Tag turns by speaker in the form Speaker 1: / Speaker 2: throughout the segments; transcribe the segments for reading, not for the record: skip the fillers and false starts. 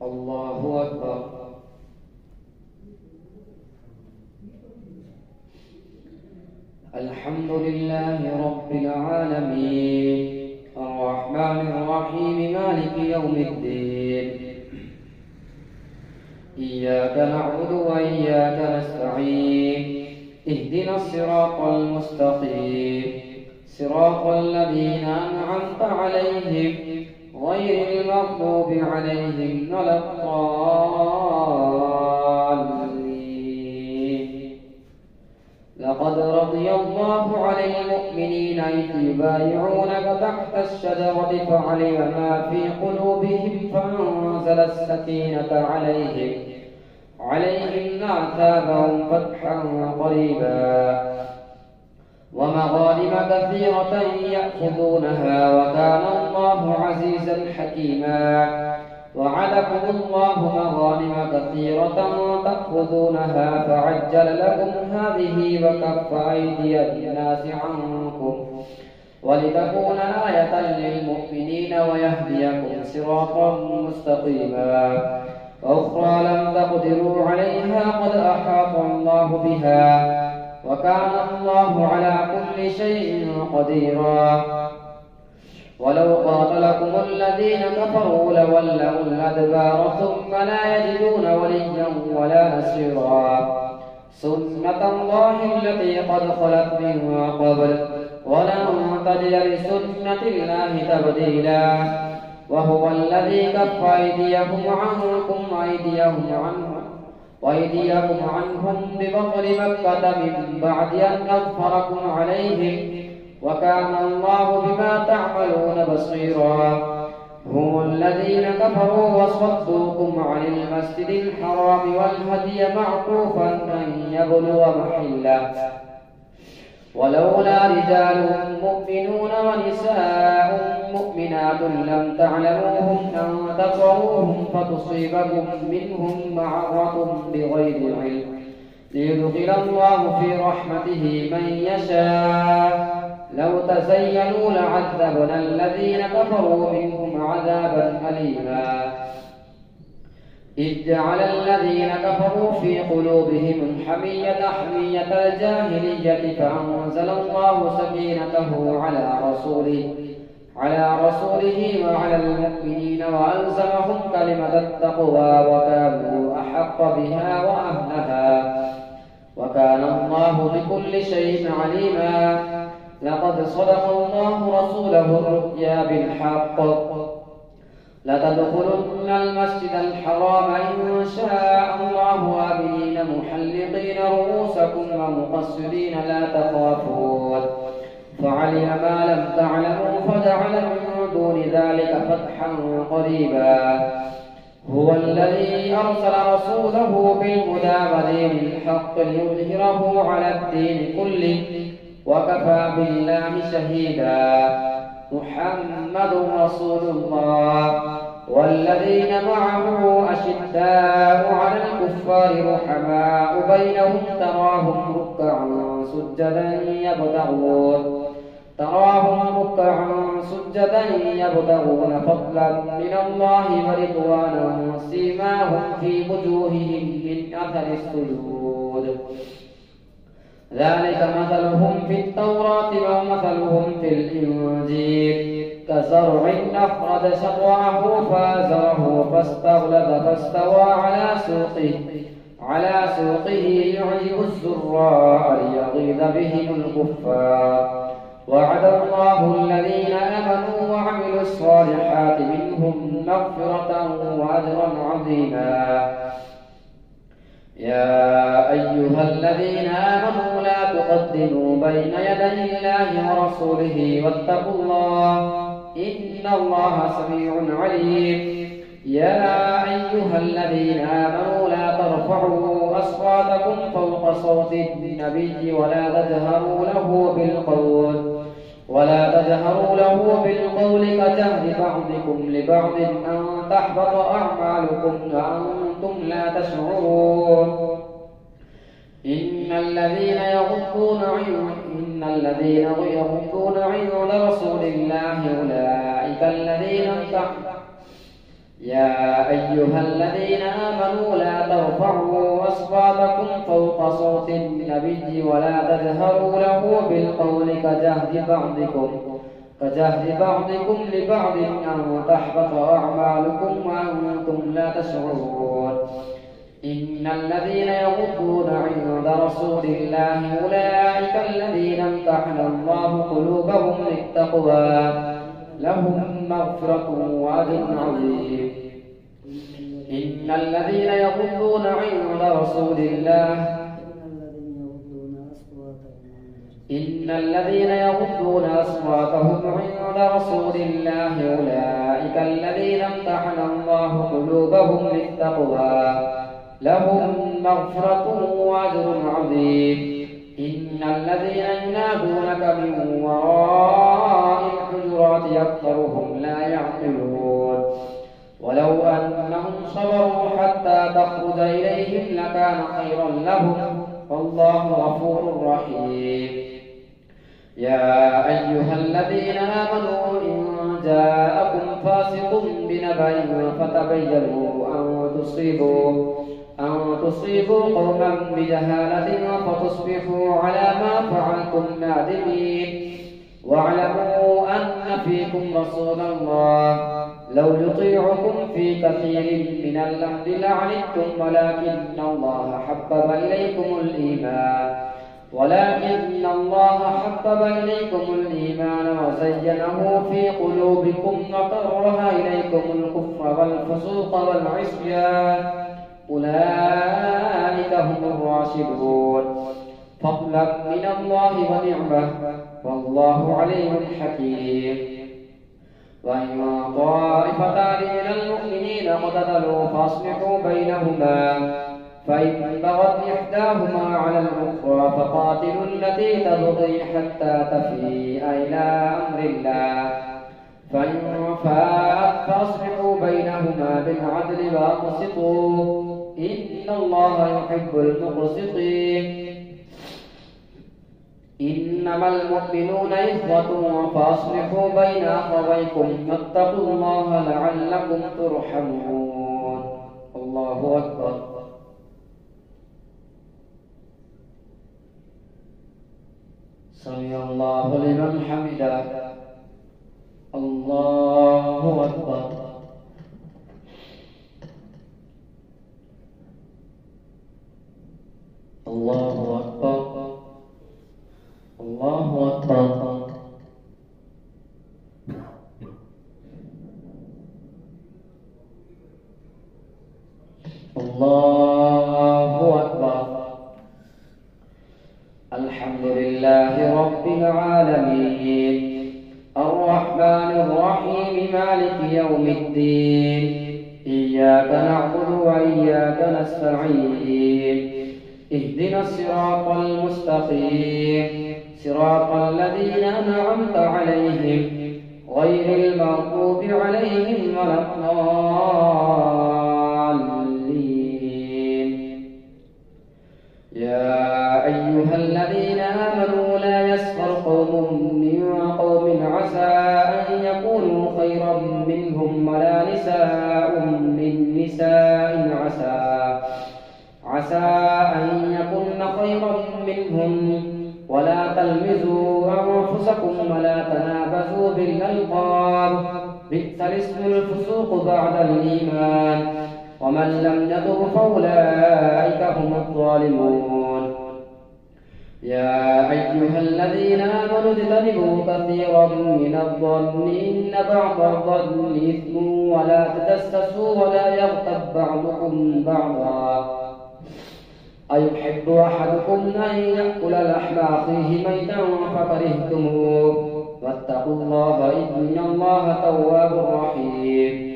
Speaker 1: الله أكبر. الحمد لله رب العالمين الرحمن الرحيم مالك يوم الدين. إياك نعبد وإياك نستعين. اهدنا الصراط المستقيم صراط الذين أنعمت عليهم غير المغضوب عليهم ولا الضالين. لقد رضي الله عن المؤمنين إذ يبايعونك تحت الشجرة فعلم ما في قلوبهم فأنزل السكينة عليهم وأثابهم فتحا قريبا ومغانم كثيرة يأخذونها وكان الله عزيزا حكيما. وعدكم الله مغانم كثيرة تأخذونها فعجل لكم هذه وكف أيدي الناس عنكم ولتكون آية للمؤمنين ويهديكم صراطا مستقيما. وأخرى لم تقدروا عليها قد أحاط الله بها وكان الله على كل شيء قديرا. ولو قاتلكم الذين كفروا لولوا الأدبار ثم لا يجدون وليا ولا نصيرا. سنة الله التي قد خلت من قبل ولن تجد لسنة الله تبديلا. وهو الذي كف أيديهم عنكم وأيديهم عنهم ببطن مكة من بعد أن أظفركم عليهم وكان الله بما تعملون بصيرا. هم الذين كفروا وصدوكم عن المسجد الحرام والهدي معكوفا أن يبلغ محله ولولا رجال مؤمنون ونساء مؤمنات لم تعلموهم أن تطروهم فتصيبكم منهم معرة بغير علم ليدخل الله في رحمته من يشاء. لو تزينوا لعذبنا الذين كفروا منهم عذابا أليما. إذ جعل الذين كفروا في قلوبهم حمية الجاهلية فأنزل الله سكينته على رسوله وعلى المؤمنين وألزمهم كلمة التقوى وكانوا أحق بها وأهلها وكان الله بكل شيء عليما. لقد صدق الله رسوله الرؤيا بالحق لتدخلن المسجد الحرام إن شاء الله آمنين محلقين رؤوسكم ومقصرين لا تخافون فعلم ما لم تعلموا فجعل من دون ذلك فتحا قريبا. هو الذي أرسل رسوله بالهدى ودين الحق ليظهره على الدين كله وكفى بالله شهيدا. محمد رسول الله والذين معه أشداء على الكفار رحماء بينهم تراهم ركعا سجدا يبتغون فضلا من الله ورضوانا سيماهم في وجوههم من أثر السجود ذلك مثلهم في التوراة ومثلهم في الإنجيل كزرع أخرج شطأه فآزره فاستغلظ فاستوى على سوقه يعجب الزراع ليغيظ بهم الكفار. وعد الله الذين آمنوا وعملوا الصالحات منهم مغفرة وأجرا عظيما. يا أيها الذين آمنوا لا تقدموا بين يدي الله ورسوله واتقوا الله إن الله سميع عليم. يا أيها الذين آمنوا لا ترفعوا أصواتكم فوق صوت النبي ولا تجهروا له بالقول كجهر بعضكم لبعض أن تحبط أعمالكم وأنتم لا تشعرون. إن الذين يغضون عند رسول الله يا أيها الذين آمنوا لا ترفعوا أصواتكم فوق صوت النبي ولا تجهروا له بالقول كجهد بعضكم لبعض أن تحبط أعمالكم وأنتم لا تشعرون. إن الذين يغضون عند رسول الله أولئك الذين امتحن الله قلوبهم للتقوى لهم مغفرة وأجر عظيم. إن الذين يغضون عند رسول الله أصواتهم عند رسول الله أولئك الذين امتحن الله قلوبهم للتقوى لهم مغفرة وأجر عظيم. إن الذين ينادونك من وراء الحجرات أكثرهم لا يعقلون. ولو أنهم صبروا حتى تخرج إليهم لكان خيرا لهم والله غفور رحيم. يا أيها الذين آمنوا إن جاءكم فاسق بنبأ فتبينوا أن تصيبوا قوما بجهالة فتصبحوا على ما فعلتم نادمين. واعلموا أن فيكم رسول الله لو يطيعكم في كثير من الأمر لعنتم ولكن الله حبب إليكم الإيمان وزينه في قلوبكم وكره إليكم الكفر والفسوق والعصيان أولئك هم الراشدون فضلا من الله ونعمة والله عليم حكيم. وإن طائفتان من المؤمنين اقتتلوا فاصلحوا بينهما فإن بغت إحداهما على الأخرى فقاتلوا التي تبغي حتى تفيء إلى أمر الله فإن فاءت فأصلحوا بينهما بالعدل وأقسطوا إن الله يحب المقسطين. إنما المؤمنون إخوة فأصلحوا بين أخويكم واتقوا الله لعلكم ترحمون. الله أكبر. سمع الله لمن حمده. الله أكبر. الله أكبر. الله أكبر. الله أكبر. الحمد لله رب العالمين الرحمن الرحيم مالك يوم الدين إياك نعبد وإياك نستعين اهدنا الصراط المستقيم صراط الذين أنعمت عليهم غير المغضوب عليهم ولا الضالين. يا أيها الذين آمنوا لا يسخر قوم من قوم عسى أن يكونوا خيرا منهم ولا نساء من نساء عسى أن يكن خيرا منهم ولا تلمزوا أنفسكم ولا تنابزوا بالألقاب بئس الاسم الفسوق بعد الإيمان ومن لم يتب فأولئك هم الظالمون. يا أيها الذين آمنوا اجتنبوا كثيرا من الظن إن بعض الظن إثم ولا تجسسوا ولا يغتب بعضكم بعضا أيحب أحدكم أن يأكل لحم أخيه ميتا فكرهتموه واتقوا الله إن الله تواب رحيم.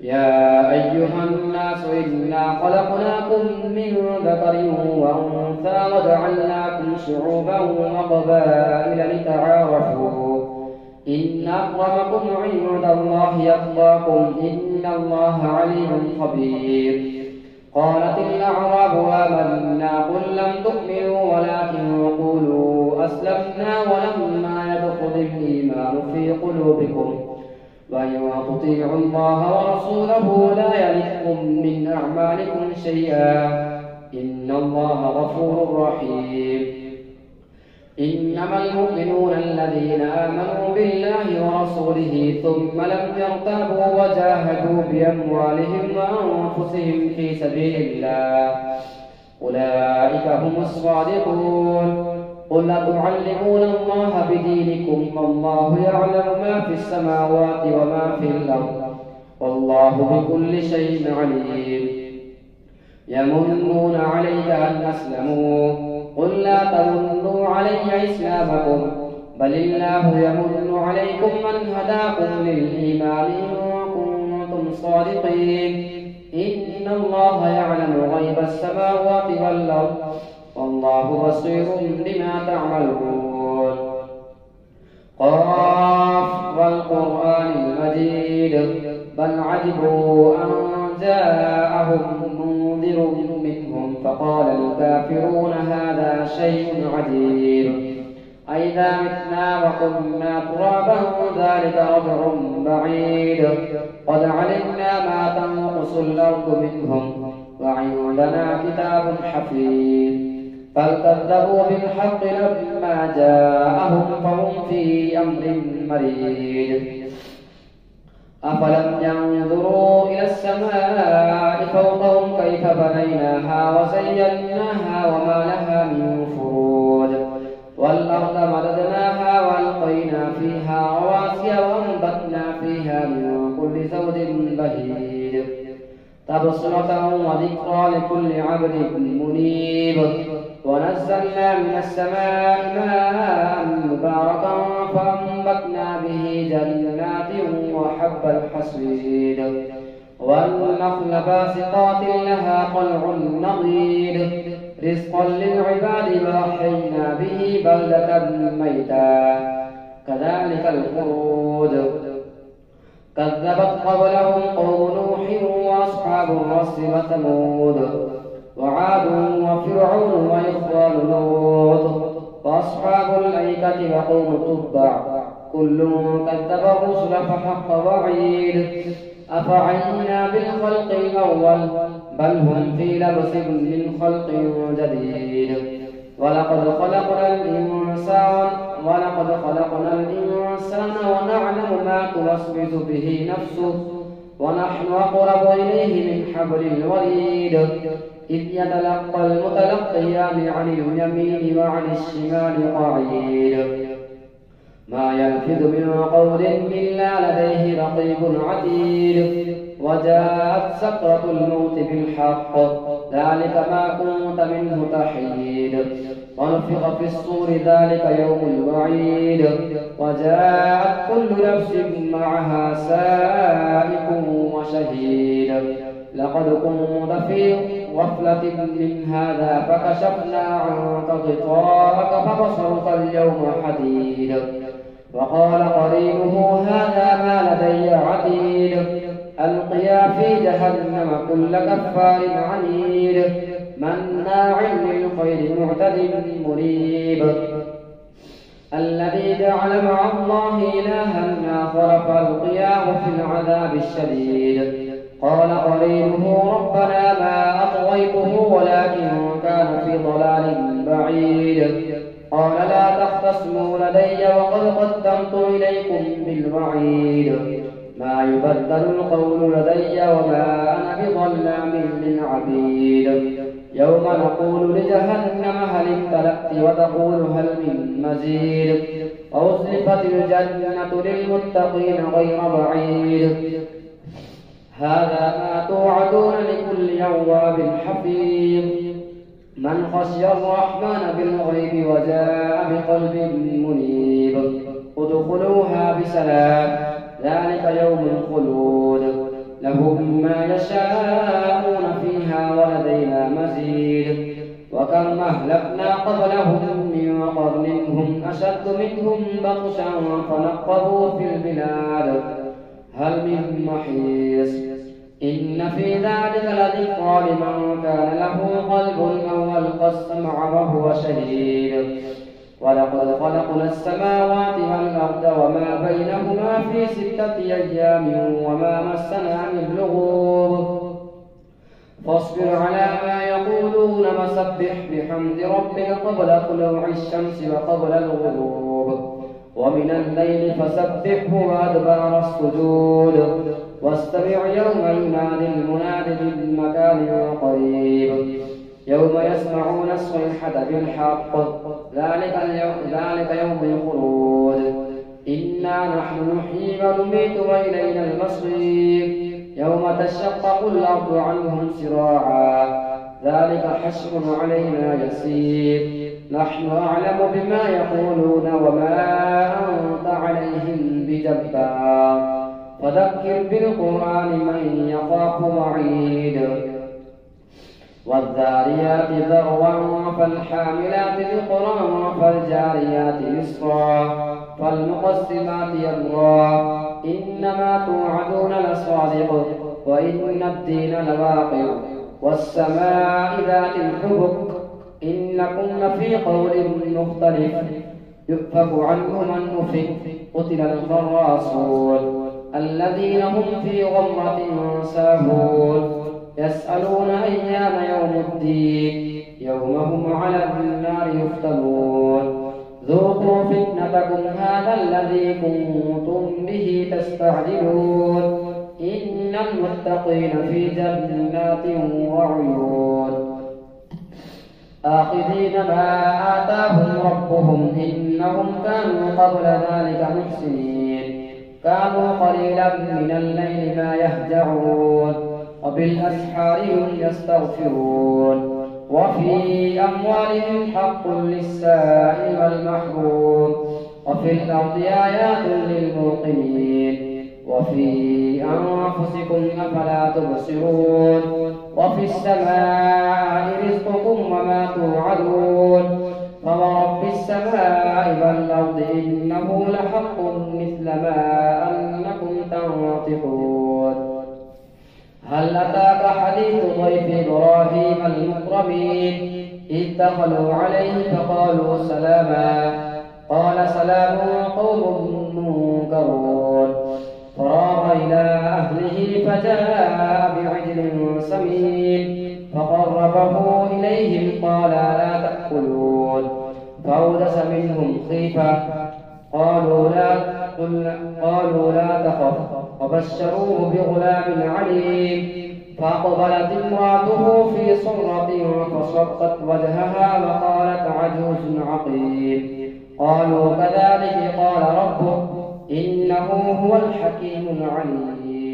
Speaker 1: يا أيها الناس إنا خلقناكم من ذكر وأنثى وجعلناكم شعوبا وقبائل لتعارفوا إن أكرمكم عند الله أتقاكم إن الله عليم خبير. قالت الأعراب آمنا قل لم تؤمنوا ولكن قولوا أسلمنا ولما يدخل الإيمان في قلوبكم وإن تطيعوا الله ورسوله لا يلدكم من أعمالكم شيئا إن الله غفور رحيم. إنما المؤمنون الذين آمنوا بالله ورسوله ثم لم يرتابوا وجاهدوا بأموالهم وأنفسهم في سبيل الله أولئك هم الصادقون. قل أتعلمون الله بدينكم والله يعلم ما في السماوات وما في الأرض والله بكل شيء عليم. يمنون عليك أن أسلموا قل لا تمنوا علي إسلامكم بل الله يمن عليكم من هداكم للإيمان إن كنتم صادقين. إن الله يعلم غيب السماوات والأرض والله بصير بما تعملون. قاف والقرآن المجيد بل عجبوا أن جاءهم منذر منهم فقال الكافرون هذا شيء عجيب أئذا متنا وكنا ترابا ذلك رجع بعيد قد علمنا ما تنقص الأرض منهم وعندنا كتاب حفيظ. بل كذبوا بالحق لما جاءهم فهم في أمر مريج. أفلم ينظروا إلى السماء فوقهم كيف بنيناها وزيناها وما لها من فروج والأرض مددناها وألقينا فيها رواسي وأنبتنا فيها من كل زوج بهيج تبصرة وذكرى لكل عبد منيب. ونزلنا من السماء ماء مباركا فأنبتنا به جنات وحب الحصيد والنخل باسقات لها طلع نضيد رزقا للعباد وأحيينا به بلدة ميتا كذلك الخروج. كذبت قبلهم قوم نوح وأصحاب الرس وثمود وعاد وفرعون وإخوان لوط وأصحاب الأيكة وقوم تبع كل كذب الرسل فحق وعيد. أفعينا بالخلق الأول بل هم في لبس من خلق جديد. ولقد خلقنا الإنسان ونعلم ما توسوس به نفسه ونحن أقرب إليه من حبل الوريد. إذ يتلقى المتلقيان عن اليمين وعن الشمال قعيد ما يلفظ من قول إلا لديه رقيب عتيد. وجاءت سكرة الموت بالحق ذلك ما كنت منه تحيد. ونفخ في الصور ذلك يوم الوعيد. وجاءت كل نفس معها سائق وشهيد. لقد كنت في غفلة من هذا فكشفنا عنك غطاءك فبصرك اليوم حديد. وقال قرينه هذا ما لدي عتيد. ألقيا في جهنم كل كفار عنيد مناع للخير معتد مريب. الذي جعل مع الله إلها آخر فألقياه في العذاب الشديد. قال قرينه ربنا ما أطغيته ولكن كان في ضلال بعيد. قال لا تختصموا لدي وقد قدمت إليكم بالوعيد. ما يبدل القول لدي وما أنا بظلام للعبيد. يوم نقول لجهنم هل امتلأت وتقول هل من مزيد. وأزلفت الجنة للمتقين غير بعيد. هذا ما توعدون لكل أواب حفيظ. من خشي الرحمن بالغيب وجاء بقلب منيب. ادخلوها بسلام ذلك يوم الخلود. لهم ما يشاءون فيها ولدينا مزيد. وكم أهلكنا قبلهم من قرن هم أشد منهم بطشا فنقبوا في البلاد هل من محيص. إن في ذلك لذكرى لمن كان له قلب أو ألقى السمع وهو شهيد. ولقد خلقنا السماوات والأرض وما بينهما في 6 أيام وما مسنا من لغوب فاصبر على ما يقولون وسبح بحمد ربك قبل طلوع الشمس وقبل الغروب ومن الليل فسبحه وأدبار السجود واستمع يوم ينادي المناد من مكان قريب يوم يسمعون الصيحة بالحق ذلك يوم الخلود إنا نحن نحيي ونميت وإلينا المصير يوم تشقق الأرض عنهم سراعا ذلك حشر علينا يسير نحن أعلم بما يقولون وما أنت عليهم بجبار فذكر بالقرآن من يخاف وعيد والذاريات ذروا فالحاملات ذكرا فالجاريات يسرا فالمقسمات أمرا إنما توعدون لصادق وإن الدين لواقع والسماء ذات الحبك إنكم لفي قول مختلف يؤفك عنه من أفك قتل الخراصون الذين هم في غمرة ساهون يسألون أيام يوم الدين يوم هم على النار يفتنون ذوقوا فتنتكم هذا الذي كنتم به تستعجلون إن المتقين في جنات وعيون آخذين ما آتاهم ربهم إنهم كانوا قبل ذلك محسنين كانوا قليلا من الليل ما يهجعون وبالأسحار هم يستغفرون وفي أموالهم حق للسائل والمحروم وفي الأرض آيات للموقنين وفي أنفسكم أفلا تبصرون وفي السماء رزقكم وما توعدون فورب السماء والأرض إنه لحق مثل ما أنكم تنطقون هل أتاك حديث ضيف إبراهيم المكرمين إذ دخلوا عليه فقالوا سلاما قال سلام قوم منكرون فراغ إلى أهله فجاء بعجل سمين فقربه إليهم قال لا تأكلون فأوجس منهم خيفة قالوا لا تخف وبشروه بغلام عليم فأقبلت امرأته في صرة فصفت وجهها وقالت عجوز عقيم قالوا كذلك قال ربك إنه هو الحكيم العليم